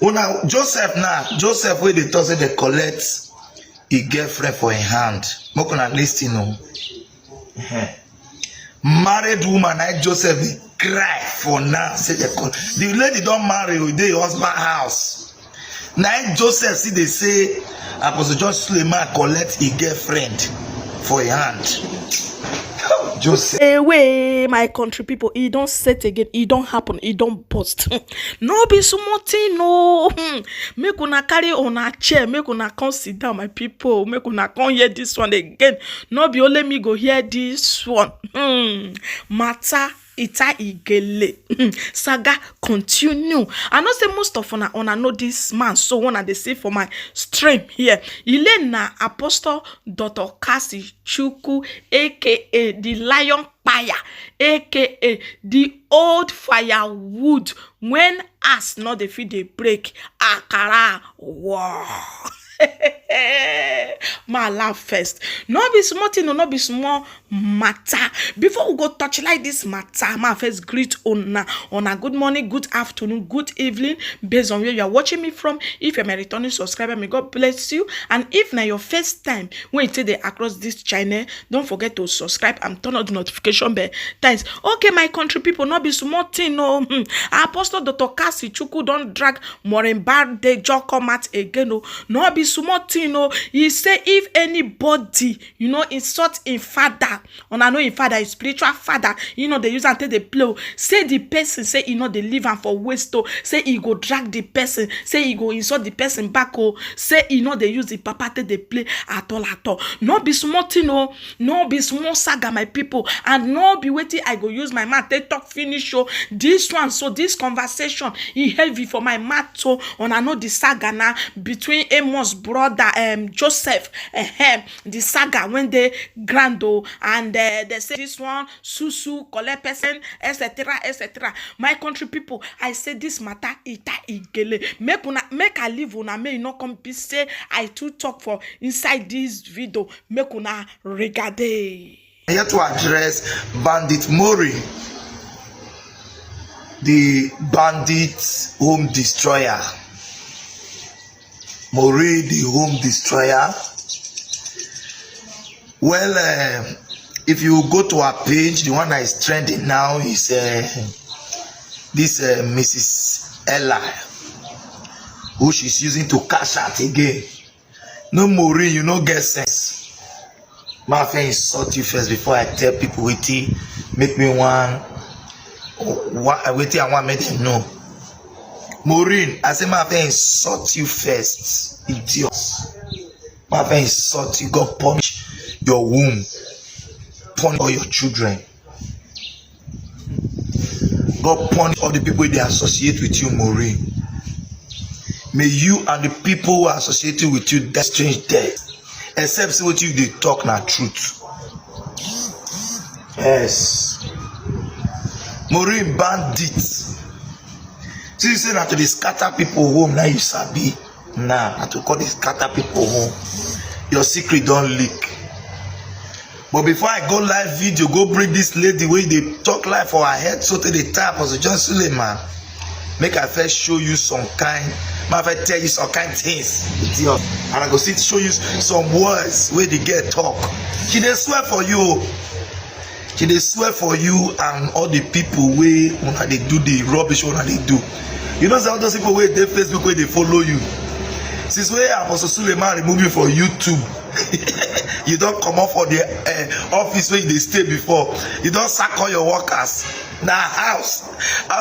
Una Joseph where they talk say they collect a girlfriend for a hand. Make una listen o. Married woman like Joseph they cry for now. Say the lady don't marry with the husband house. Now Joseph see they say Apostle John Suleman collect a girlfriend for a hand. Joseph. Away, my country people, it don't set again, it don't happen, it don't bust. No be small thing, no. Make una carry on a chair, make una come sit down, my people. Make una come hear this one again. No be only me go hear this one. Matter. Ita igele saga continue. I know say most of una know this man, so when they say for my stream here, ile na Apostle Dr Kassy Chukwu, aka the Lion Fire, aka the old firewood. When ass not the feed they break, akara wow. My laugh first. No be small thing, no be small matter. Before we go touch like this matter, my first greet on a good morning, good afternoon, good evening, based on where you are watching me from. If you're my returning subscriber, may God bless you. And if now your first time when you take the across this channel, don't forget to subscribe and turn on the notification bell. Thanks. Okay, my country people, no be small thing, no. Apostle Dr Kassy Chukwu don't drag Maureen Badejo come out again, no be small thing, no. He say if anybody, insult in father, and I know in father is spiritual father, they use until they play. Say the person, say they leave and for waste, say he go drag the person, say he go insult the person back, say they use the papa till they play at all. No be small thing, no be small saga, my people, and no be waiting. I go use my mouth. They talk finish, this one. So this conversation is heavy for my mouth, so and I know the saga now between Amos brother Joseph, the saga when they grando and they say this one susu collect person, etc. My country people, I say this matter ita igele. Make I leave una may not come be say I too talk for inside this video. Make una regade. I have to address Bandit Mori, the bandit home destroyer. Mori, the home destroyer. Well, if you go to our page, the one that is trending now is this Mrs. Ella, who she's using to cash out again. No Mori, you no get sense. My friend insult you first before I tell people waiting, make me one waiting and one make them know. Maureen, I say my friend insult you first, idiot. My friend insult you, God punish your womb, punish all your children. God punish all the people they associate with you, Maureen. May you and the people who are associated with you that strange death. Except see what you they talk na truth. Yes. Maureen bandits. See you say that to the scatter people home now you sabi. Nah, to call the scatter people home. Your secret don't leak. But before I go live video, go bring this lady where they talk live for her head so to the top of the John Suleman. Make I first show you some kind. I tell you some kind things, idiot. And I go see show you some words where they get talk. She they swear for you. She they swear for you and all the people where when they do the rubbish when they do. You know all those people where they Facebook where they follow you. Since where Apostle Suleman remove you from YouTube, you don't come up for the office where they stay before. You don't sack all your workers. Now house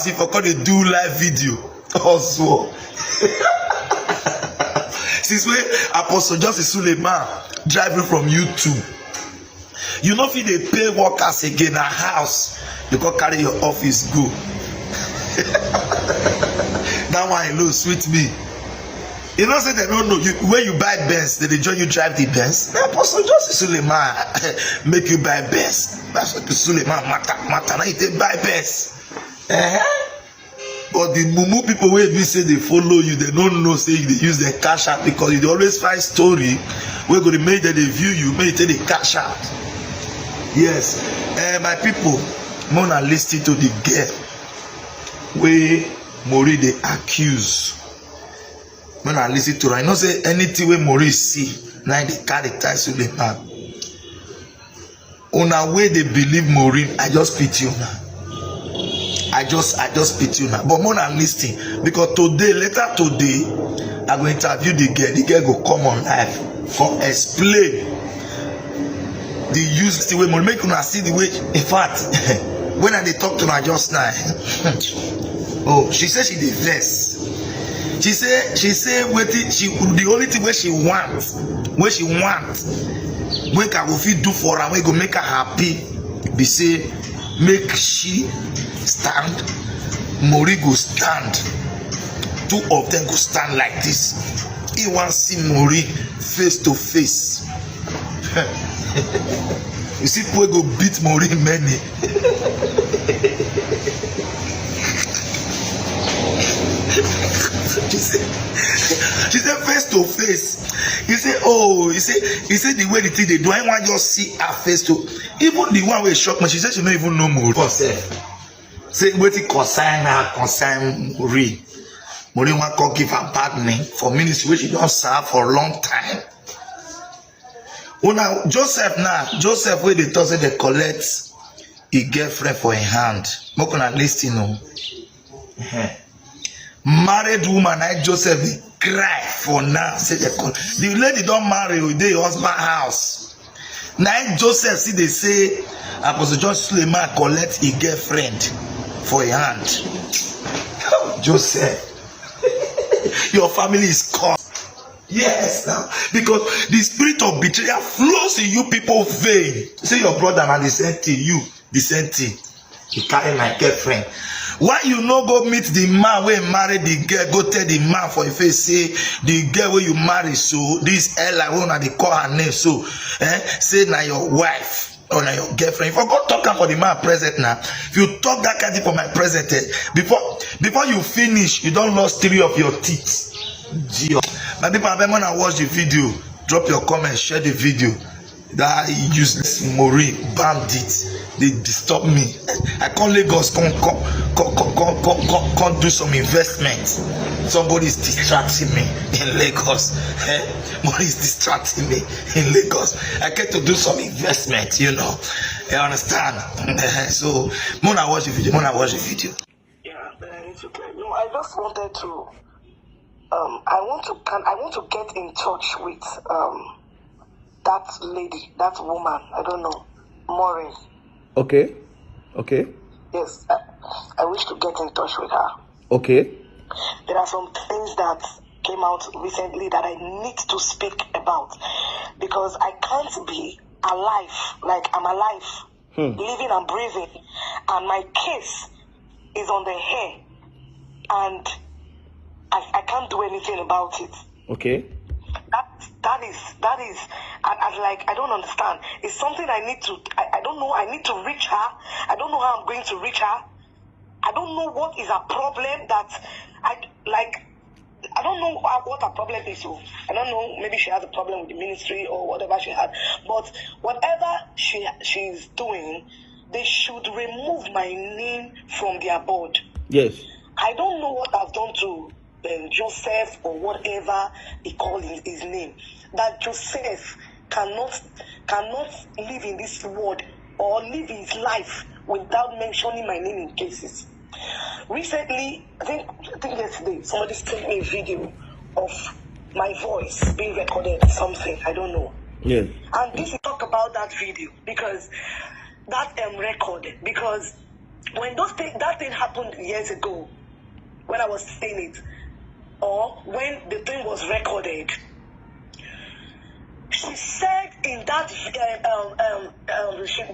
if I call they do live video also. Since where Apostle Joseph Suleman driving from YouTube, you know if they pay workers again a house, you can carry your office go. That one alone sweet me. You know say they don't know you when you buy Benz, they join you drive the Benz. Now Apostle Joseph Suleman make you buy Benz. That's what the Suleman matter. Now you buy Benz. But the mumu people where we say they follow you, they don't know say they use their cash out because you always find story where going to make that they view you, make they cash out. Yes, my people, Mona listen to the girl where Mori they accuse. when I listen to her, I know say anything when Maurice see, now they carry tie Suleman. On our way they believe Maureen, I just pity you now. I just pity you now. But more than listening, because later today, I go interview the girl. The girl go come on live, come explain the use the way Maureen make una see the way. In fact, when I talk to her just now, oh, she said she dey vex. She say wetin she the only thing where she want, wey can go fit do for her, wey go make her happy, be say make she stand, Maureen go stand, two of them go stand like this. He wan see Maureen face to face. You see people go beat Maureen many. She said face to face. He said, oh, he said the way the thing they do, I want just see her face to. Even the one where shocked me, she said she don't even know Maureen. Say what it concern her, concern Maureen. Maureen want to give her bad name for ministry which she don't serve for a long time. Oh now Joseph where they thought they collect a girlfriend for a hand. More gonna listen, no. Married woman like Joseph they cry for now. Say the lady don't marry with their husband house. Now Joseph see they say Apostle Suleman collect a girlfriend for a hand. Joseph, your family is caught. Yes, now because the spirit of betrayal flows in you people vein. Say your brother and the same thing, you the same thing. He carry my girlfriend. Why you no go meet the man where marry the girl? Go tell the man for a face say the girl where you marry so this Ella when they call her name so say na your wife or na your girlfriend. If I go talk for the man present now, if you talk that kind of for my present before you finish, you don't lost 3 of your teeth. My people, when I watch the video, drop your comment, share the video. That useless Maureen bandit, they disturb me. I call Lagos, come do some investment. Somebody is distracting me in Lagos. Maureen is distracting me in Lagos. I get to do some investment, you know. You understand? So, when I watch the video, Yeah, it's okay. No, I just wanted to. I want to get in touch with that lady, that woman. I don't know, Maureen. Okay. Yes, I wish to get in touch with her. Okay. There are some things that came out recently that I need to speak about because I can't be alive like I'm alive, living and breathing, and my case is on the hair, and I can't do anything about it. Okay. That is I don't understand. It's something I need to I don't know. I need to reach her. I don't know how I'm going to reach her. I don't know what is her problem that I don't know what her problem is. So I don't know. Maybe she has a problem with the ministry or whatever she had. But whatever she's doing, they should remove my name from their board. Yes. I don't know what I've done to Joseph or whatever he called his name. That Joseph cannot live in this world or live his life without mentioning my name in cases. Recently, I think yesterday, somebody sent me a video of my voice being recorded, something, I don't know. Yes. And this is talk about that video because that recorded, because when that thing happened years ago, when I was saying it, or when the thing was recorded, she said in that they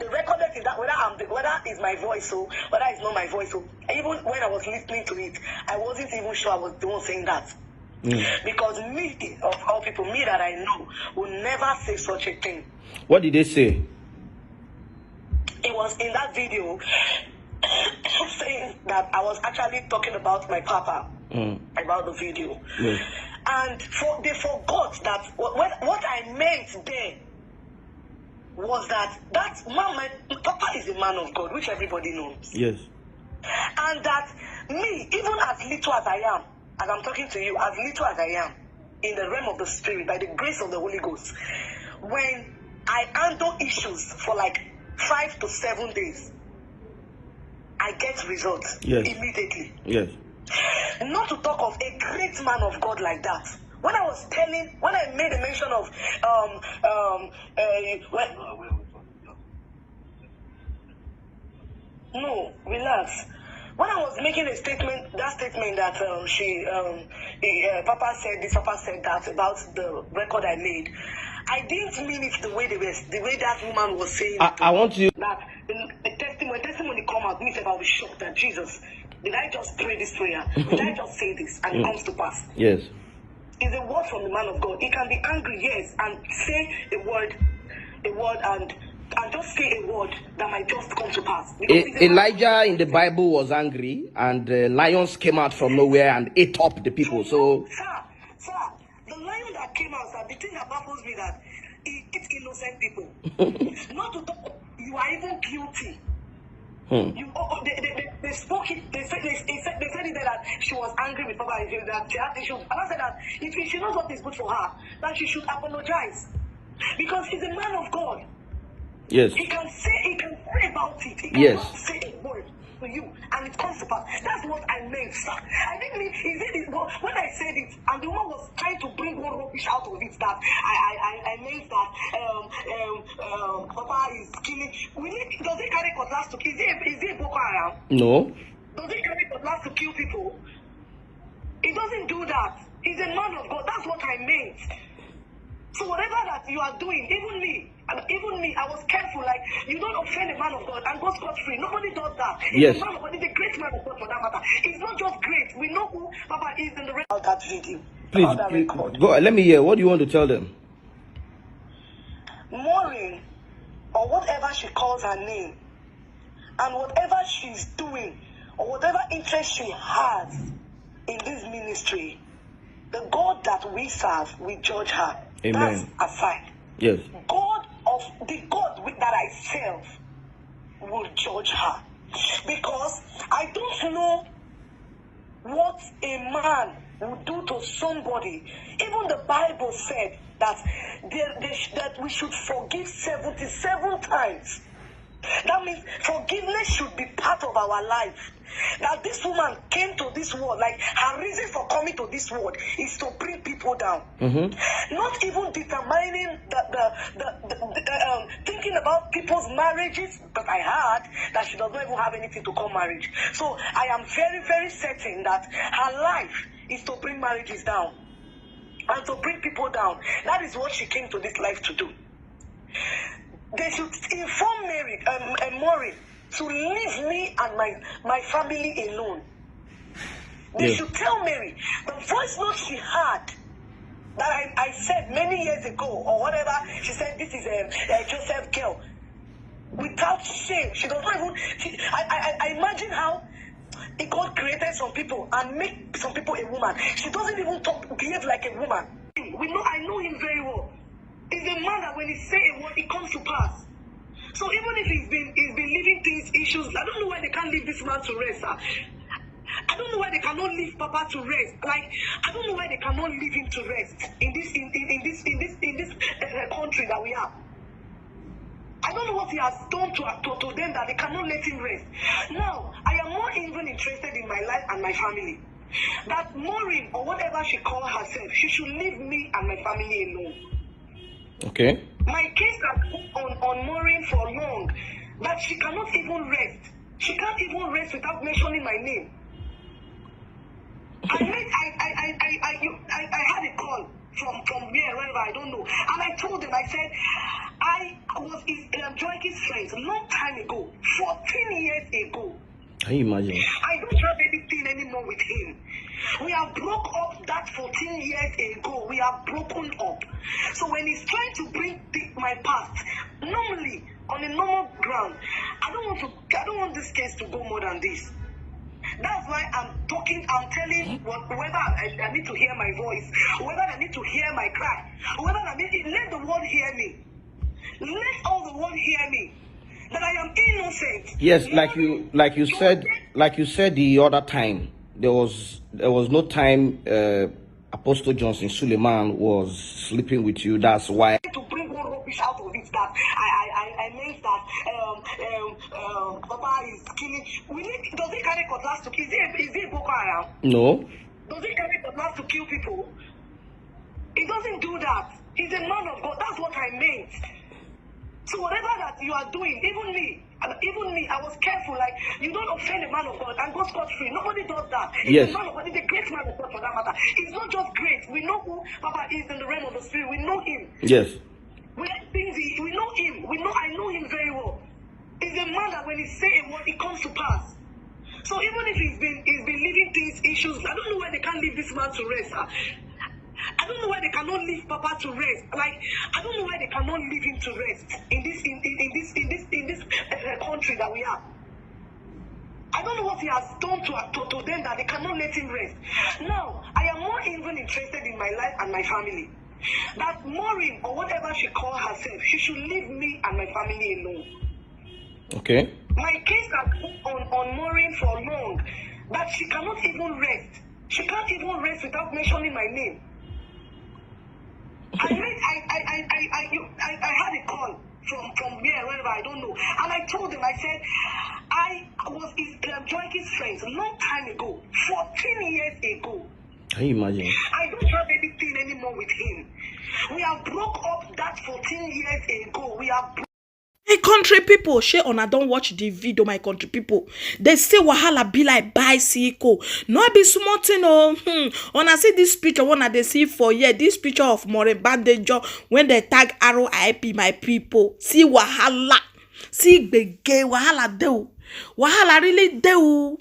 recorded in that whether it's my voice or whether it's not my voice. So even when I was listening to it, I wasn't even sure I was the one saying that. Because me, of all people, me that I know, will never say such a thing. What did they say? It was in that video saying that I was actually talking about my papa about the video. Yes. And they forgot that what I meant then was that man, my papa is a man of God, which everybody knows. Yes. And that me, even as little as I am, as I'm talking to you, as little as I am, in the realm of the spirit, by the grace of the Holy Ghost, when I handle issues for like 5 to 7 days, I get results immediately. Yes. Not to talk of a great man of God like that. When I made a mention of no, relax. When I was making that statement that Papa said this, Papa said that about the record I made, I didn't mean it the way that woman was saying. I want you that the testimony come out. Me said I'll be shocked that Jesus, did I just pray this prayer? Did I just say this and it comes to pass? Yes. It's a word from the man of God. He can be angry, yes, and say a word and just say a word that might just come to pass. Elijah in the Bible was angry, and lions came out from nowhere and ate up the people. So, sir, the lion that came out, sir, the thing that baffles me that it's innocent people. Not to talk, you are even guilty. They spoke it. They said it that she was angry with Papa. That she had issues, and I said that if she knows what is good for her, that she should apologize, because he's a man of God. Yes. He can pray about it. He can say a word to you, and it comes to pass. That's what I meant, sir. I didn't mean when I said it, and the woman was trying to bring one rubbish out of it, that I meant that Papa is killing. Does he carry cutlass to kill? Is he a Boko Haram? No. Does he carry cutlass to kill people? He doesn't do that. He's a man of God. That's what I meant. So whatever that you are doing, even me, I was careful. Like, you don't offend a man of God and go scot-free. Nobody does that. Yes. He's a man of God. He's a great man of God for that matter. He's not just great. We know who Papa is in the rest of that video. Please, go. Let me hear. What do you want to tell them? Maureen, or whatever she calls her name, and whatever she's doing, or whatever interest she has in this ministry, the God that we serve, we judge her. Amen. That's aside. Yes. The God that I serve will judge her, because I don't know what a man will do to somebody. Even the Bible said that that we should forgive 77 times. That means forgiveness should be part of our life. That this woman came to this world, like her reason for coming to this world is to bring people down. Not even determining thinking about people's marriages, but I heard that she does not even have anything to call marriage. So I am very, very certain that her life is to bring marriages down and to bring people down. That is what she came to this life to do. They should inform Maureen to leave me and my family alone. They should tell Mary the voice note she had that I said many years ago or whatever. She said this is a Joseph girl. Without shame, she does not even. I imagine how God created some people and make some people a woman. She doesn't even behave like a woman. I know him very well. He's a man that when he say a word, it comes to pass. So even if he's been leaving things, issues, I don't know why they can't leave this man to rest. I don't know why they cannot leave Papa to rest. Like, I don't know why they cannot leave him to rest in this country that we are. I don't know what he has done to them that they cannot let him rest. Now, I am more even interested in my life and my family. That Maureen, or whatever she calls herself, she should leave me and my family alone. Okay. My case has gone on Maureen for long, that she cannot even rest. She can't even rest without mentioning my name. I had a call from wherever, I don't know, and I told them, I said, I was Joyce's friend long time ago, 14 years ago. Can you imagine? I don't have anything anymore with him. We have broke up that 14 years ago. We have broken up. So when he's trying to bring my past, normally on a normal ground, I don't want this case to go more than this. That's why I'm telling whether I need to hear my voice, whether I need to hear my cry, whether let the world hear me. Let all the world hear me. That I am innocent. Yes, like you said the other time, there was no time Apostle Johnson Suleman was sleeping with you. That's why. To bring one rubbish out of it that I meant that Papa is killing. Does he carry cutlass to kill? Is he Boko Haram? No. Does he carry cutlass to kill people? He doesn't do that. He's a man of God. That's what I meant. So whatever that you are doing, even me, I was careful. Like, you don't offend a man of God and go scot-free. Nobody does that. Yes. He's a man of God. He's a great man of God for that matter. He's not just great. We know who Papa is in the realm of the spirit. We know him. Yes. We are busy. We know him. I know him very well. He's a man that when he say a word, it comes to pass. So even if he's been leaving things, issues, I don't know why they can't leave this man to rest. I don't know why they cannot leave Papa to rest. Like, I don't know why they cannot leave him to rest in this country that we are. I don't know what he has done to them that they cannot let him rest. Now, I am more even interested in my life and my family. That Maureen, or whatever she calls herself, she should leave me and my family alone. Okay. My case has been on Maureen for long, that she cannot even rest. She can't even rest without mentioning my name. I had a call from where, wherever, I don't know. And I told them, I said, I was Joyce's friends a long time ago, 14 years ago. Can you imagine? I don't have anything anymore with him. We have broke up that 14 years ago. We have My country people, share on I don't watch the video, my country people. They say wahala be like bicycle. No be small thing, oh. When I see this picture, when they see for this picture of Maureen Badejo, when they tag RIP, my people. See wahala. See bege wahala do. Wahala really do.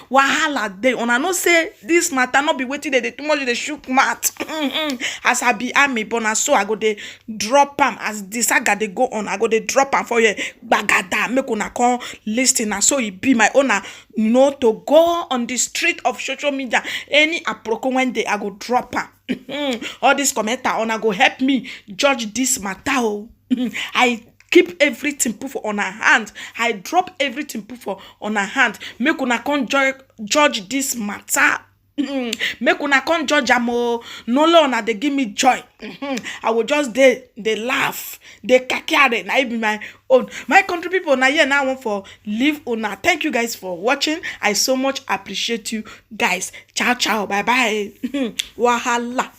Wahala de. On I know say this matter not be waiting they too much they shook mat. As I be army, but na so I go they drop am as this saga they go on. I go they drop am for you bagada. Make una come listen. And so it be my owner. No to go on the street of social media. Any aproko when they I go drop am. All this commenter on I go help me judge this matter. I keep everything put on her hand. I drop everything put on her hand. Make una come judge this matter. Make una come judge amo. No longer they give me joy. I will just they laugh. They kakare. Na be my own. My country people na here now want for leave una. Thank you guys for watching. I so much appreciate you guys. Ciao ciao. Bye bye. Wahala.